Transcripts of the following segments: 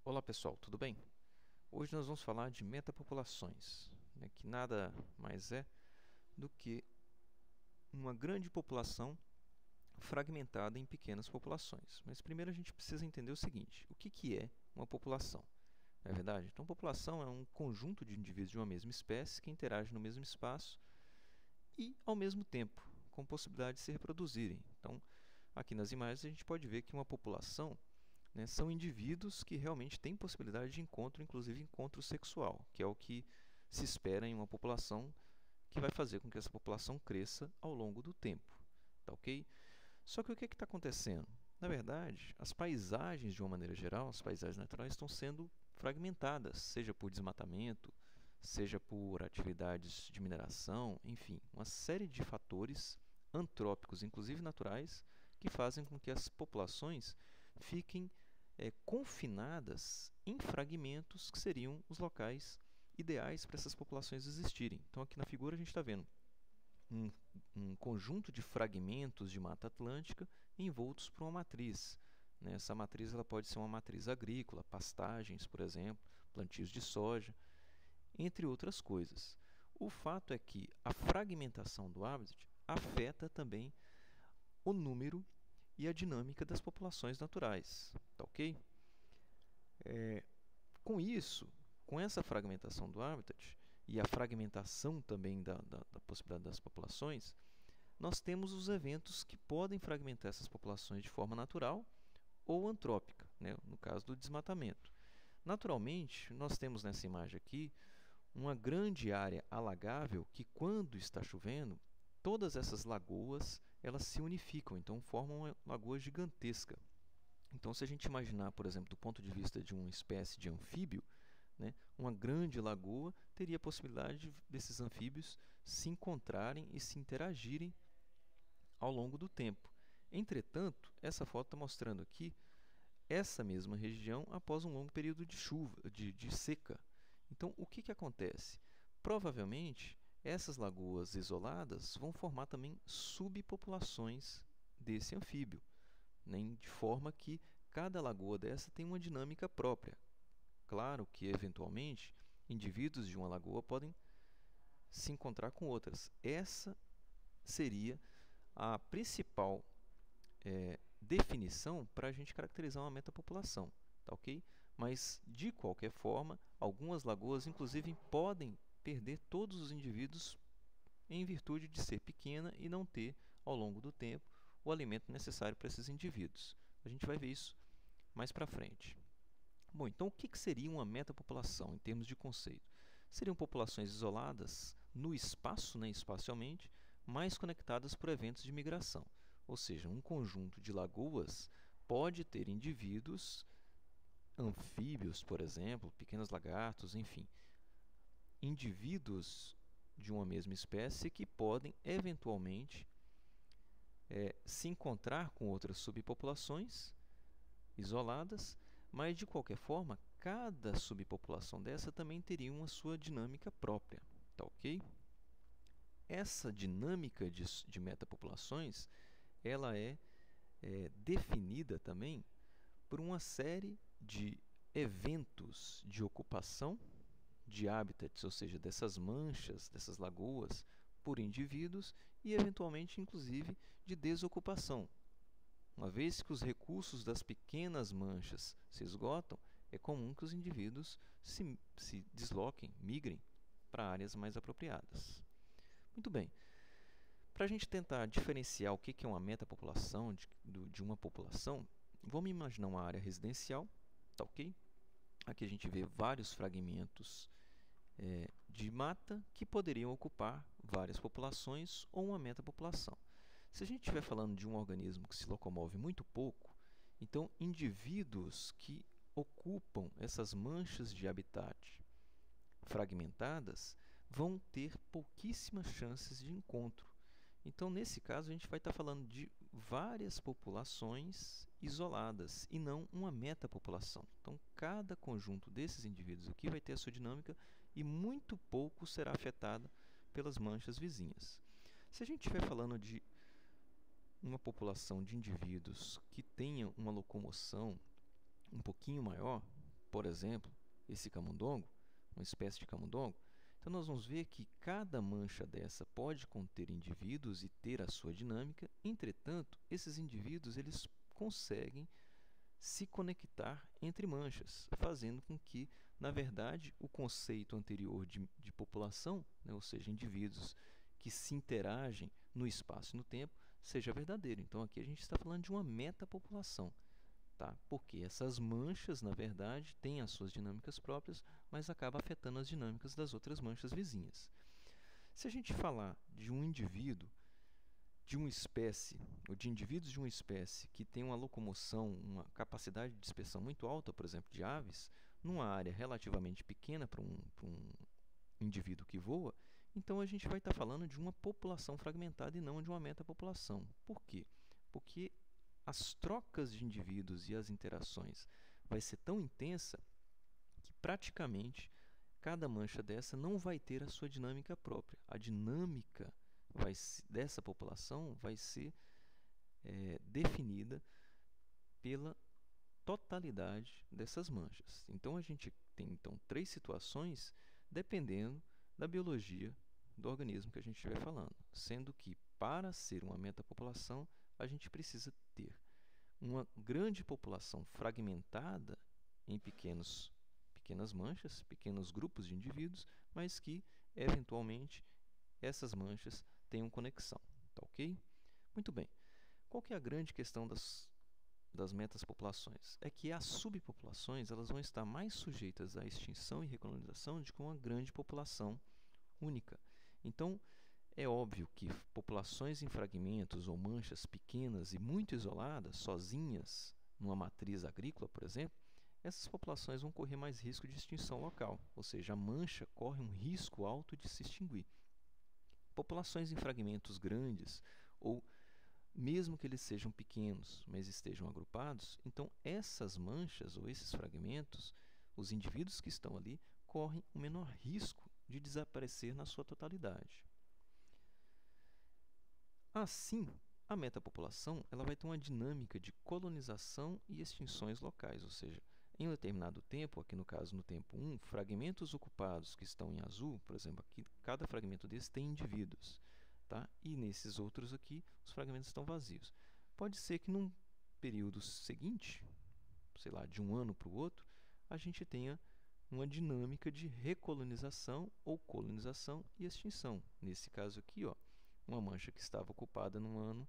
Olá pessoal, tudo bem? Hoje nós vamos falar de metapopulações, né, que nada mais é do que uma grande população fragmentada em pequenas populações. Mas primeiro a gente precisa entender o seguinte: o que é uma população? Não é verdade? Então, população é um conjunto de indivíduos de uma mesma espécie que interagem no mesmo espaço e ao mesmo tempo, com possibilidade de se reproduzirem. Então, aqui nas imagens a gente pode ver que uma população, né, são indivíduos que realmente têm possibilidade de encontro, inclusive encontro sexual, que é o que se espera em uma população, que vai fazer com que essa população cresça ao longo do tempo. Tá ok? Só que o que está acontecendo? Na verdade, as paisagens, de uma maneira geral, as paisagens naturais estão sendo fragmentadas, seja por desmatamento, seja por atividades de mineração, enfim, uma série de fatores antrópicos, inclusive naturais, que fazem com que as populações fiquem confinadas em fragmentos que seriam os locais ideais para essas populações existirem. Então, aqui na figura a gente está vendo um, um conjunto de fragmentos de Mata Atlântica envoltos por uma matriz. Né? Essa matriz ela pode ser uma matriz agrícola, pastagens, por exemplo, plantios de soja, entre outras coisas. O fato é que a fragmentação do habitat afeta também o número e a dinâmica das populações naturais. Tá ok? Com isso, com essa fragmentação do habitat e a fragmentação também da possibilidade das populações, nós temos os eventos que podem fragmentar essas populações de forma natural ou antrópica, né? No caso do desmatamento. Naturalmente, nós temos nessa imagem aqui uma grande área alagável que, quando está chovendo, todas essas lagoas elas se unificam, então formam uma lagoa gigantesca. Então, se a gente imaginar, por exemplo, do ponto de vista de uma espécie de anfíbio, né, uma grande lagoa teria a possibilidade desses anfíbios se encontrarem e se interagirem ao longo do tempo. Entretanto, essa foto está mostrando aqui essa mesma região após um longo período de chuva, de seca. Então, o que acontece? Provavelmente, essas lagoas isoladas vão formar também subpopulações desse anfíbio, né, de forma que cada lagoa dessa tem uma dinâmica própria. Claro que, eventualmente, indivíduos de uma lagoa podem se encontrar com outras. Essa seria a principal definição para a gente caracterizar uma metapopulação, tá ok? Mas, de qualquer forma, algumas lagoas, inclusive, podem perder todos os indivíduos em virtude de ser pequena e não ter, ao longo do tempo, o alimento necessário para esses indivíduos. A gente vai ver isso mais para frente. Bom, então o que seria uma metapopulação em termos de conceito? Seriam populações isoladas no espaço, né, espacialmente, mas conectadas por eventos de migração. Ou seja, um conjunto de lagoas pode ter indivíduos anfíbios, por exemplo, pequenos lagartos, enfim, indivíduos de uma mesma espécie que podem eventualmente se encontrar com outras subpopulações isoladas, mas de qualquer forma, cada subpopulação dessa também teria uma sua dinâmica própria, tá ok? Essa dinâmica de metapopulações, ela é definida também por uma série de eventos de ocupação de hábitats, ou seja, dessas manchas, dessas lagoas, por indivíduos e, eventualmente, inclusive, de desocupação. Uma vez que os recursos das pequenas manchas se esgotam, é comum que os indivíduos se desloquem, migrem para áreas mais apropriadas. Muito bem. Para a gente tentar diferenciar o que é uma metapopulação de uma população, vamos imaginar uma área residencial, tá ok? Aqui a gente vê vários fragmentos de mata que poderiam ocupar várias populações ou uma metapopulação. Se a gente estiver falando de um organismo que se locomove muito pouco, então indivíduos que ocupam essas manchas de habitat fragmentadas vão ter pouquíssimas chances de encontro. Então, nesse caso, a gente vai estar falando de várias populações isoladas e não uma metapopulação. Então, cada conjunto desses indivíduos aqui vai ter a sua dinâmica e muito pouco será afetada pelas manchas vizinhas. Se a gente estiver falando de uma população de indivíduos que tenha uma locomoção um pouquinho maior, por exemplo, esse camundongo, uma espécie de camundongo, então nós vamos ver que cada mancha dessa pode conter indivíduos e ter a sua dinâmica. Entretanto, esses indivíduos eles conseguem se conectar entre manchas, fazendo com que, na verdade, o conceito anterior de população, né, ou seja, indivíduos que se interagem no espaço e no tempo, seja verdadeiro. Então, aqui a gente está falando de uma metapopulação, tá? Porque essas manchas, na verdade, têm as suas dinâmicas próprias, mas acabam afetando as dinâmicas das outras manchas vizinhas. Se a gente falar de um indivíduo de uma espécie, ou de indivíduos de uma espécie que tem uma locomoção, uma capacidade de dispersão muito alta, por exemplo, de aves, numa área relativamente pequena para um indivíduo que voa, então a gente vai estar falando de uma população fragmentada e não de uma metapopulação. Por quê? Porque as trocas de indivíduos e as interações vai ser tão intensa que praticamente cada mancha dessa não vai ter a sua dinâmica própria. A dinâmica dessa população vai ser definida pela totalidade dessas manchas. Então, a gente tem três situações dependendo da biologia do organismo que a gente estiver falando, sendo que, para ser uma metapopulação, a gente precisa ter uma grande população fragmentada em pequenas manchas, pequenos grupos de indivíduos, mas que, eventualmente, essas manchas tenham conexão. Tá ok? Muito bem. Qual que é a grande questão das metapopulações? É que as subpopulações elas vão estar mais sujeitas à extinção e recolonização do que uma grande população única. Então, é óbvio que populações em fragmentos ou manchas pequenas e muito isoladas, sozinhas, numa matriz agrícola, por exemplo, essas populações vão correr mais risco de extinção local, ou seja, a mancha corre um risco alto de se extinguir. Populações em fragmentos grandes, ou mesmo que eles sejam pequenos, mas estejam agrupados, então essas manchas ou esses fragmentos, os indivíduos que estão ali, correm o menor risco de desaparecer na sua totalidade. Assim, a metapopulação ela vai ter uma dinâmica de colonização e extinções locais, ou seja, em um determinado tempo, aqui no caso no tempo 1, fragmentos ocupados que estão em azul, por exemplo, aqui, cada fragmento desses tem indivíduos, tá? E nesses outros aqui, os fragmentos estão vazios. Pode ser que num período seguinte, sei lá, de um ano para o outro, a gente tenha uma dinâmica de recolonização ou colonização e extinção. Nesse caso aqui, ó, uma mancha que estava ocupada no ano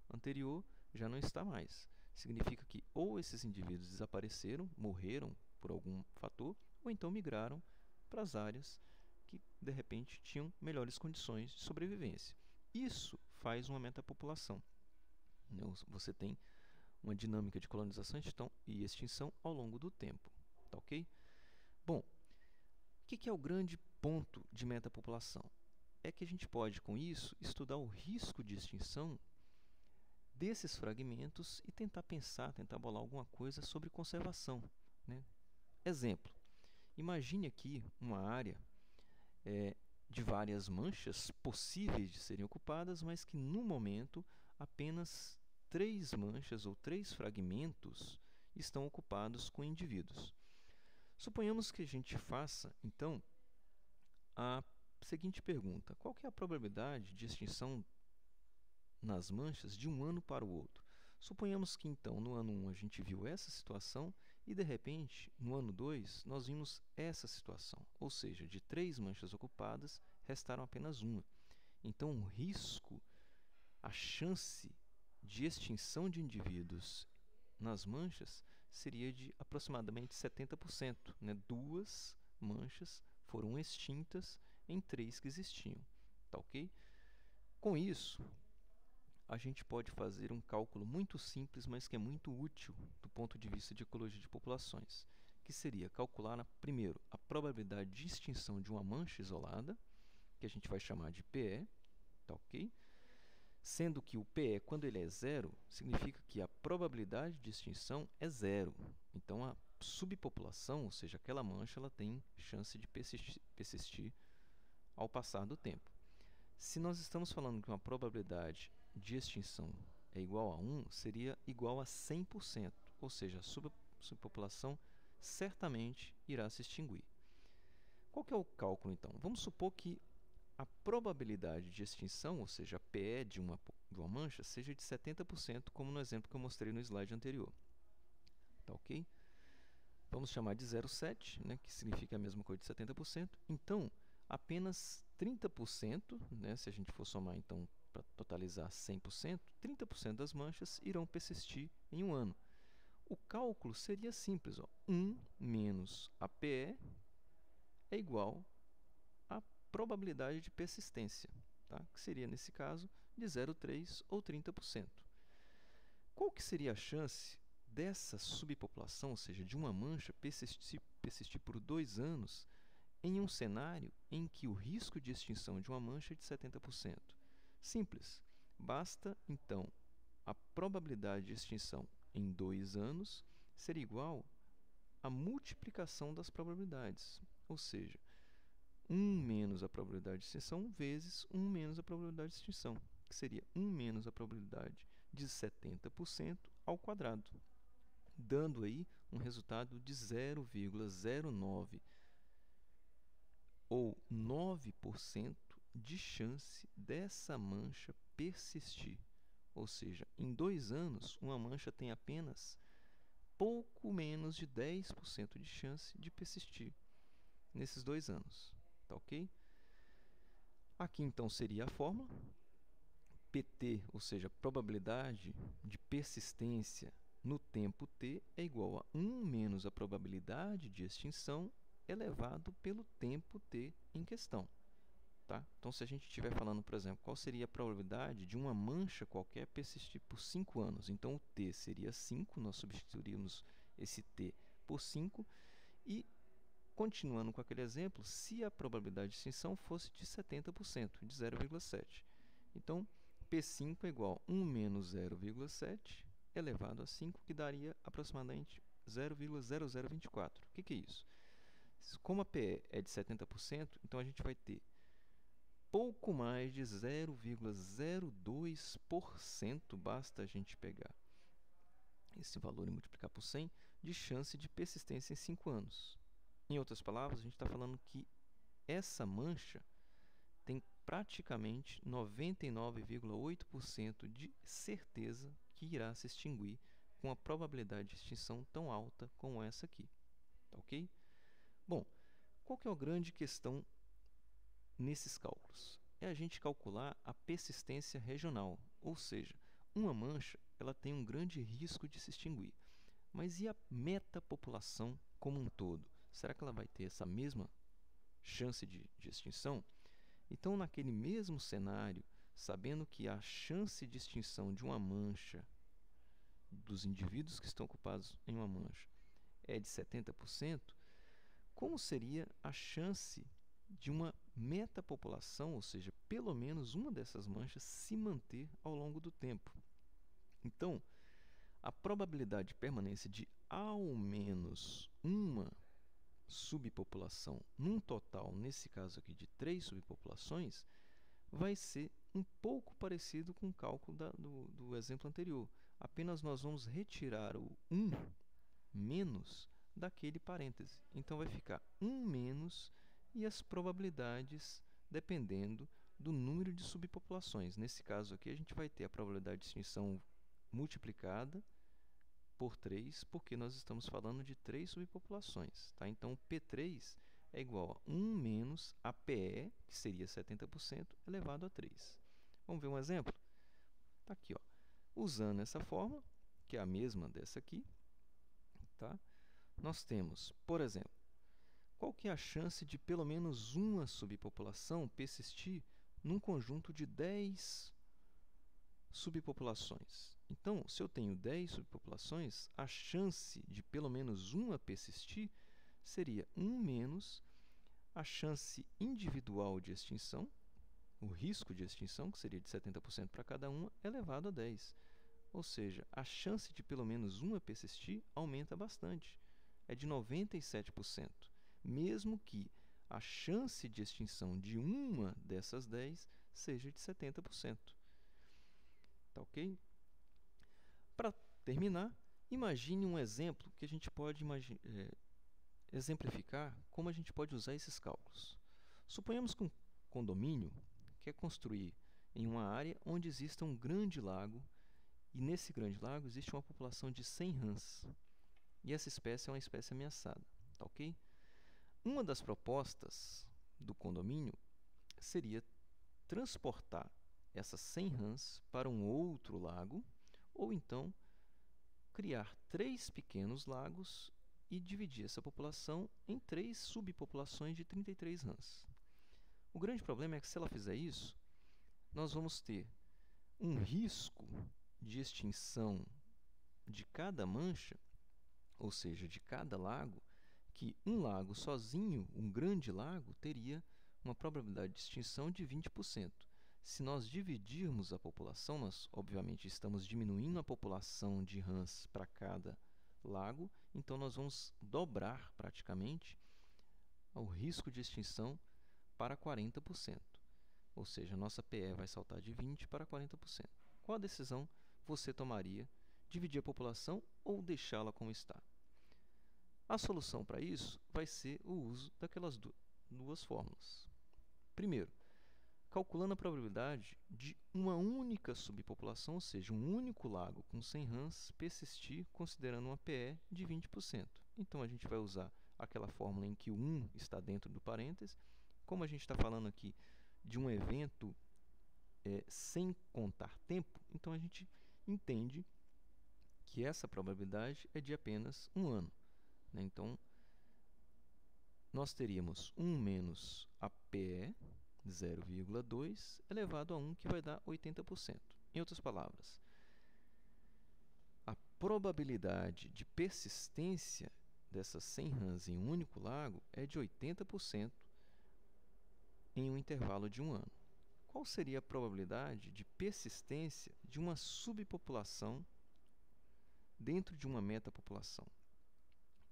anterior já não está mais. Significa que ou esses indivíduos desapareceram, morreram por algum fator, ou então migraram para as áreas que, de repente, tinham melhores condições de sobrevivência. Isso faz uma metapopulação. Você tem uma dinâmica de colonização e extinção ao longo do tempo. Tá ok? Bom, o que é o grande ponto de metapopulação? É que a gente pode, com isso, estudar o risco de extinção desses fragmentos e tentar bolar alguma coisa sobre conservação, né? Exemplo, imagine aqui uma área de várias manchas possíveis de serem ocupadas, mas que no momento apenas 3 manchas ou 3 fragmentos estão ocupados com indivíduos. Suponhamos que a gente faça, então, a seguinte pergunta: qual que é a probabilidade de extinção nas manchas de um ano para o outro? Suponhamos que, então, no ano 1 a gente viu essa situação e, de repente, no ano 2 nós vimos essa situação, ou seja, de 3 manchas ocupadas, restaram apenas uma. Então, o risco, a chance de extinção de indivíduos nas manchas seria de aproximadamente 70%. Né? 2 manchas foram extintas em 3 que existiam. Tá ok? Com isso, a gente pode fazer um cálculo muito simples, mas que é muito útil do ponto de vista de ecologia de populações, que seria calcular, primeiro, a probabilidade de extinção de uma mancha isolada, que a gente vai chamar de PE, tá ok? Sendo que o PE, quando ele é zero, significa que a probabilidade de extinção é zero. Então, a subpopulação, ou seja, aquela mancha, ela tem chance de persistir ao passar do tempo. Se nós estamos falando que uma probabilidade de extinção é igual a 1, seria igual a 100%, ou seja, a subpopulação certamente irá se extinguir. Qual que é o cálculo, então? Vamos supor que a probabilidade de extinção, ou seja, a PE de uma mancha, seja de 70%, como no exemplo que eu mostrei no slide anterior. Tá ok? Vamos chamar de 0,7, né, que significa a mesma coisa de 70%. Então, apenas 30%, né, se a gente for somar, então, para totalizar 100%, 30% das manchas irão persistir em um ano. O cálculo seria simples. 1 menos a PE é igual à probabilidade de persistência, tá? Que seria, nesse caso, de 0,3 ou 30%. Qual que seria a chance dessa subpopulação, ou seja, de uma mancha, persistir por 2 anos em um cenário em que o risco de extinção de uma mancha é de 70%? Simples. Basta, então, a probabilidade de extinção em 2 anos ser igual à multiplicação das probabilidades, ou seja, 1 menos a probabilidade de extinção vezes 1 menos a probabilidade de extinção, que seria 1 menos a probabilidade de 70% ao quadrado, dando aí um resultado de 0,09 ou 9% de chance dessa mancha persistir. Ou seja, em 2 anos, uma mancha tem apenas pouco menos de 10% de chance de persistir nesses 2 anos. Tá ok? Aqui, então, seria a fórmula. PT, ou seja, probabilidade de persistência no tempo t, é igual a 1 menos a probabilidade de extinção elevado pelo tempo t em questão. Tá? Então, se a gente estiver falando, por exemplo, qual seria a probabilidade de uma mancha qualquer persistir por 5 anos? Então, o t seria 5, nós substituiríamos esse t por 5 e, continuando com aquele exemplo, se a probabilidade de extinção fosse de 70%, de 0,7. Então, P5 é igual a 1 menos 0,7 elevado a 5, que daria aproximadamente 0,0024. O que é isso? Como a PE é de 70%, então a gente vai ter pouco mais de 0,02%, basta a gente pegar esse valor e multiplicar por 100, de chance de persistência em 5 anos. Em outras palavras, a gente está falando que essa mancha tem praticamente 99,8% de certeza que irá se extinguir com a probabilidade de extinção tão alta como essa aqui. Tá ok? Bom, qual que é a grande questão nesses cálculos? É a gente calcular a persistência regional, ou seja, uma mancha ela tem um grande risco de se extinguir. Mas e a metapopulação como um todo? Será que ela vai ter essa mesma chance de extinção? Então, naquele mesmo cenário, sabendo que a chance de extinção de uma mancha, dos indivíduos que estão ocupados em uma mancha, é de 70%, como seria a chance de uma metapopulação, ou seja, pelo menos uma dessas manchas, se manter ao longo do tempo? Então, a probabilidade de permanência de ao menos uma subpopulação num total, nesse caso aqui, de 3 subpopulações, vai ser um pouco parecido com o cálculo do exemplo anterior. Apenas nós vamos retirar o 1 menos daquele parêntese. Então, vai ficar 1 menos e as probabilidades dependendo do número de subpopulações. Nesse caso aqui, a gente vai ter a probabilidade de extinção multiplicada por 3, porque nós estamos falando de 3 subpopulações. Tá? Então, P3 é igual a 1 menos a PE, que seria 70%, elevado a 3. Vamos ver um exemplo? Está aqui, ó. Usando essa fórmula, que é a mesma dessa aqui, tá? Nós temos, por exemplo, qual que é a chance de pelo menos uma subpopulação persistir num conjunto de 10 subpopulações? Então, se eu tenho 10 subpopulações, a chance de pelo menos uma persistir seria 1 menos a chance individual de extinção, o risco de extinção, que seria de 70% para cada uma, elevado a 10. Ou seja, a chance de pelo menos uma persistir aumenta bastante, é de 97%, mesmo que a chance de extinção de uma dessas 10 seja de 70%. Tá ok? Para terminar, imagine um exemplo que a gente pode exemplificar como a gente pode usar esses cálculos. Suponhamos que um condomínio quer construir em uma área onde exista um grande lago, e nesse grande lago existe uma população de 100 rãs, e essa espécie é uma espécie ameaçada, tá ok? Uma das propostas do condomínio seria transportar essas 100 rãs para um outro lago, ou então criar 3 pequenos lagos e dividir essa população em 3 subpopulações de 33 rãs. O grande problema é que, se ela fizer isso, nós vamos ter um risco de extinção de cada mancha, ou seja, de cada lago, que um lago sozinho, um grande lago, teria uma probabilidade de extinção de 20%. Se nós dividirmos a população, nós obviamente estamos diminuindo a população de rãs para cada lago, então nós vamos dobrar praticamente o risco de extinção para 40%. Ou seja, a nossa PE vai saltar de 20% para 40%. Qual a decisão você tomaria? Dividir a população ou deixá-la como está? A solução para isso vai ser o uso daquelas duas fórmulas. Primeiro, calculando a probabilidade de uma única subpopulação, ou seja, um único lago com 100 rãs, persistir considerando uma PE de 20%. Então, a gente vai usar aquela fórmula em que o 1 está dentro do parênteses. Como a gente está falando aqui de um evento sem contar tempo, então a gente entende que essa probabilidade é de apenas um ano. Então, nós teríamos 1 menos a PE, 0,2, elevado a 1, que vai dar 80%. Em outras palavras, a probabilidade de persistência dessas 100 rãs em um único lago é de 80% em um intervalo de um ano. Qual seria a probabilidade de persistência de uma subpopulação dentro de uma metapopulação?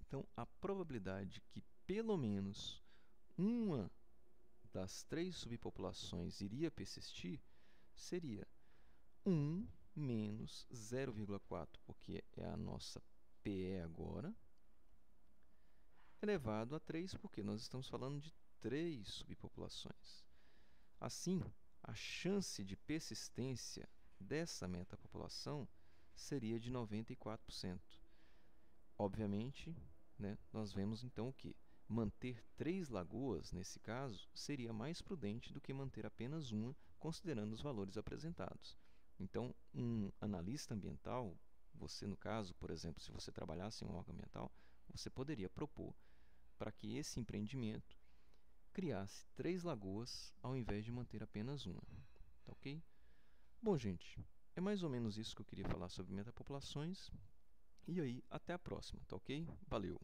Então, a probabilidade que pelo menos uma das 3 subpopulações iria persistir seria 1 menos 0,4, porque é a nossa PE agora, elevado a 3, porque nós estamos falando de 3 subpopulações. Assim, a chance de persistência dessa metapopulação seria de 94%. Obviamente, nós vemos então o que? Manter 3 lagoas, nesse caso, seria mais prudente do que manter apenas uma, considerando os valores apresentados. Então, um analista ambiental, você no caso, por exemplo, se você trabalhasse em um órgão ambiental, você poderia propor para que esse empreendimento criasse 3 lagoas ao invés de manter apenas uma. Tá ok? Bom, gente, é mais ou menos isso que eu queria falar sobre metapopulações. E aí, até a próxima, tá ok? Valeu!